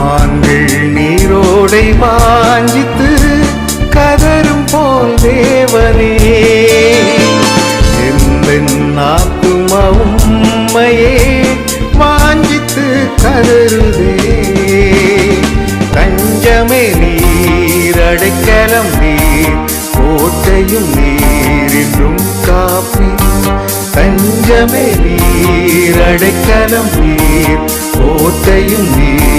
மான்கள் நீரோடை வாஞ்சித்து கதரும் போல் தேவனே எந்தன் ஆத்துமா உம்மையே வாஞ்சித்து கதறுதே. தஞ்சமே நீர், அடைக்கலம் நீர், கோட்டையும் நீர் என்றும் காப்பி. தஞ்சமே நீர், அடைக்கலம் நீர், கோட்டையும் நீர்